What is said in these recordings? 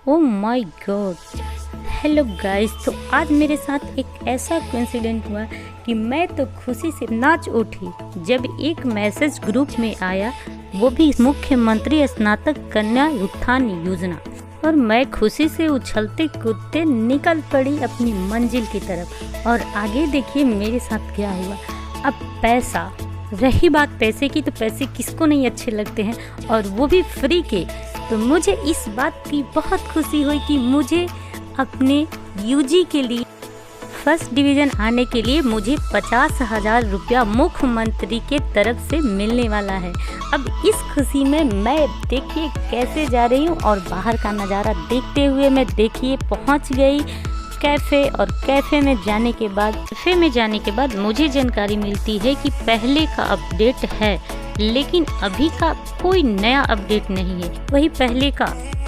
Oh my God. Hello guys, तो आज मेरे साथ एक ऐसा कोइंसिडेंट हुआ कि मैं तो खुशी से नाच उठी जब एक मैसेज ग्रुप में आया, वो भी मुख्यमंत्री स्नातक कन्या उत्थान योजना, और मैं खुशी से उछलते कूदते निकल पड़ी अपनी मंजिल की तरफ। और आगे देखिए मेरे साथ क्या हुआ। अब पैसा, रही बात पैसे की, तो पैसे किसको नहीं अच्छे लगते हैं, और वो भी फ्री के। तो मुझे इस बात की बहुत खुशी हुई कि मुझे अपने यूजी के लिए फर्स्ट डिवीज़न आने के लिए मुझे 50,000 रुपया मुख्यमंत्री के तरफ से मिलने वाला है। अब इस खुशी में मैं देखिए कैसे जा रही हूँ, और बाहर का नज़ारा देखते हुए मैं देखिए पहुँच गई कैफ़े। और कैफ़े में जाने के बाद मुझे जानकारी मिलती है कि पहले का अपडेट है, लेकिन अभी का कोई नया अपडेट नहीं है। वही पहले का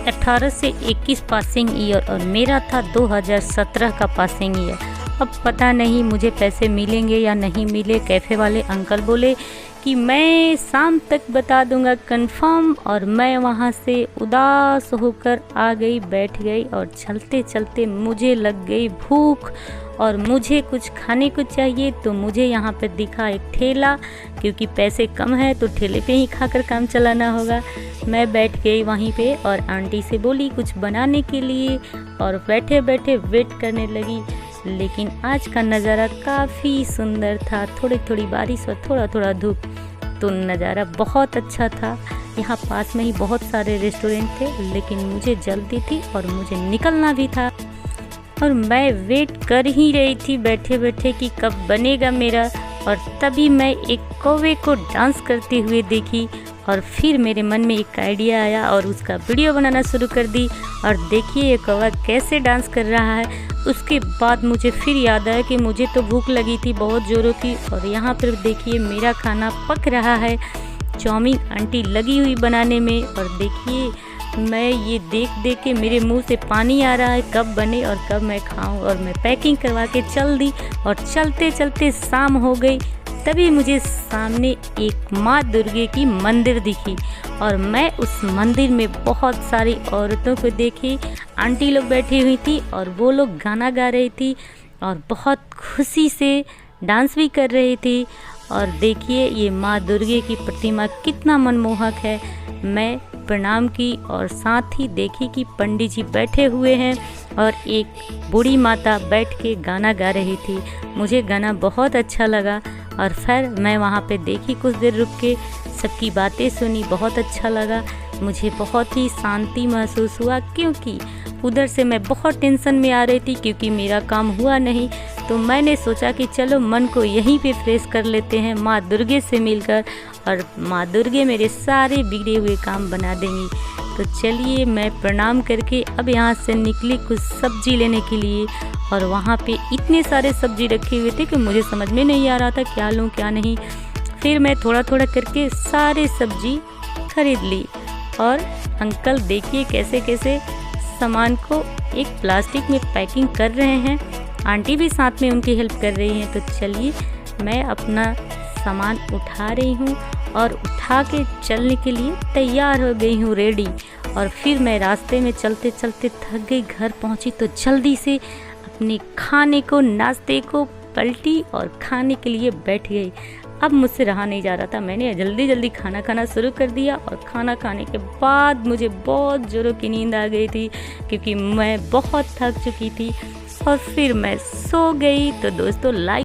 18 से 21 पासिंग ईयर, और मेरा था 2017 का पासिंग ईयर। अब पता नहीं मुझे पैसे मिलेंगे या नहीं मिले। कैफ़े वाले अंकल बोले कि मैं शाम तक बता दूंगा कंफर्म, और मैं वहां से उदास होकर आ गई, बैठ गई। और चलते चलते मुझे लग गई भूख, और मुझे कुछ खाने को चाहिए। तो मुझे यहाँ पे दिखा एक ठेला, क्योंकि पैसे कम है तो ठेले पे ही खाकर काम चलाना होगा। मैं बैठ गई वहीं पे और आंटी से बोली कुछ बनाने के लिए, और बैठे बैठे वेट करने लगी। लेकिन आज का नज़ारा काफ़ी सुंदर था, थोड़ी थोड़ी बारिश और थोड़ा थोड़ा धूप, तो नज़ारा बहुत अच्छा था। यहाँ पास में ही बहुत सारे रेस्टोरेंट थे, लेकिन मुझे जल्दी थी और मुझे निकलना भी था। और मैं वेट कर ही रही थी बैठे बैठे कि कब बनेगा मेरा। और तभी मैं एक कौवे को डांस करते हुए देखी, और फिर मेरे मन में एक आइडिया आया और उसका वीडियो बनाना शुरू कर दी। और देखिए ये कौवा कैसे डांस कर रहा है। उसके बाद मुझे फिर याद आया कि मुझे तो भूख लगी थी बहुत ज़ोरों की, और यहाँ पर देखिए मेरा खाना पक रहा है। चाउमीन आंटी लगी हुई बनाने में, और देखिए मैं ये देख देख के मेरे मुंह से पानी आ रहा है, कब बने और कब मैं खाऊं। और मैं पैकिंग करवा के चल दी, और चलते चलते शाम हो गई। तभी मुझे सामने एक माँ दुर्गे की मंदिर दिखी, और मैं उस मंदिर में बहुत सारी औरतों को देखी। आंटी लोग बैठी हुई थी और वो लोग गाना गा रही थी और बहुत खुशी से डांस भी कर रही थी। और देखिए ये माँ दुर्गे की प्रतिमा कितना मनमोहक है। मैं प्रणाम की, और साथ ही देखी कि पंडित जी बैठे हुए हैं और एक बूढ़ी माता बैठ के गाना गा रही थी। मुझे गाना बहुत अच्छा लगा, और फिर मैं वहाँ पे देखी, कुछ देर रुक के सबकी बातें सुनी, बहुत अच्छा लगा। मुझे बहुत ही शांति महसूस हुआ, क्योंकि उधर से मैं बहुत टेंशन में आ रही थी, क्योंकि मेरा काम हुआ नहीं। तो मैंने सोचा कि चलो मन को यहीं पे फ्रेश कर लेते हैं माँ दुर्गे से मिलकर, और माँ दुर्गे मेरे सारे बिगड़े हुए काम बना देंगी। तो चलिए मैं प्रणाम करके अब यहाँ से निकली कुछ सब्जी लेने के लिए। और वहाँ पे इतने सारे सब्जी रखे हुए थे कि मुझे समझ में नहीं आ रहा था क्या लूँ क्या नहीं। फिर मैं थोड़ा थोड़ा करके सारे सब्जी खरीद ली। और अंकल देखिए कैसे कैसे सामान को एक प्लास्टिक में पैकिंग कर रहे हैं। आंटी भी साथ में उनकी हेल्प कर रही हैं। तो चलिए मैं अपना सामान उठा रही हूँ, और उठा के चलने के लिए तैयार हो गई हूँ, रेडी। और फिर मैं रास्ते में चलते चलते थक गई, घर पहुँची तो जल्दी से अपने खाने को, नाश्ते को पलटी और खाने के लिए बैठ गई। अब मुझसे रहा नहीं जा रहा था, मैंने जल्दी जल्दी खाना खाना शुरू कर दिया। और खाना खाने के बाद मुझे बहुत ज़ोरों की नींद आ गई थी, क्योंकि मैं बहुत थक चुकी थी। और फिर मैं सो गई। तो दोस्तों लाइक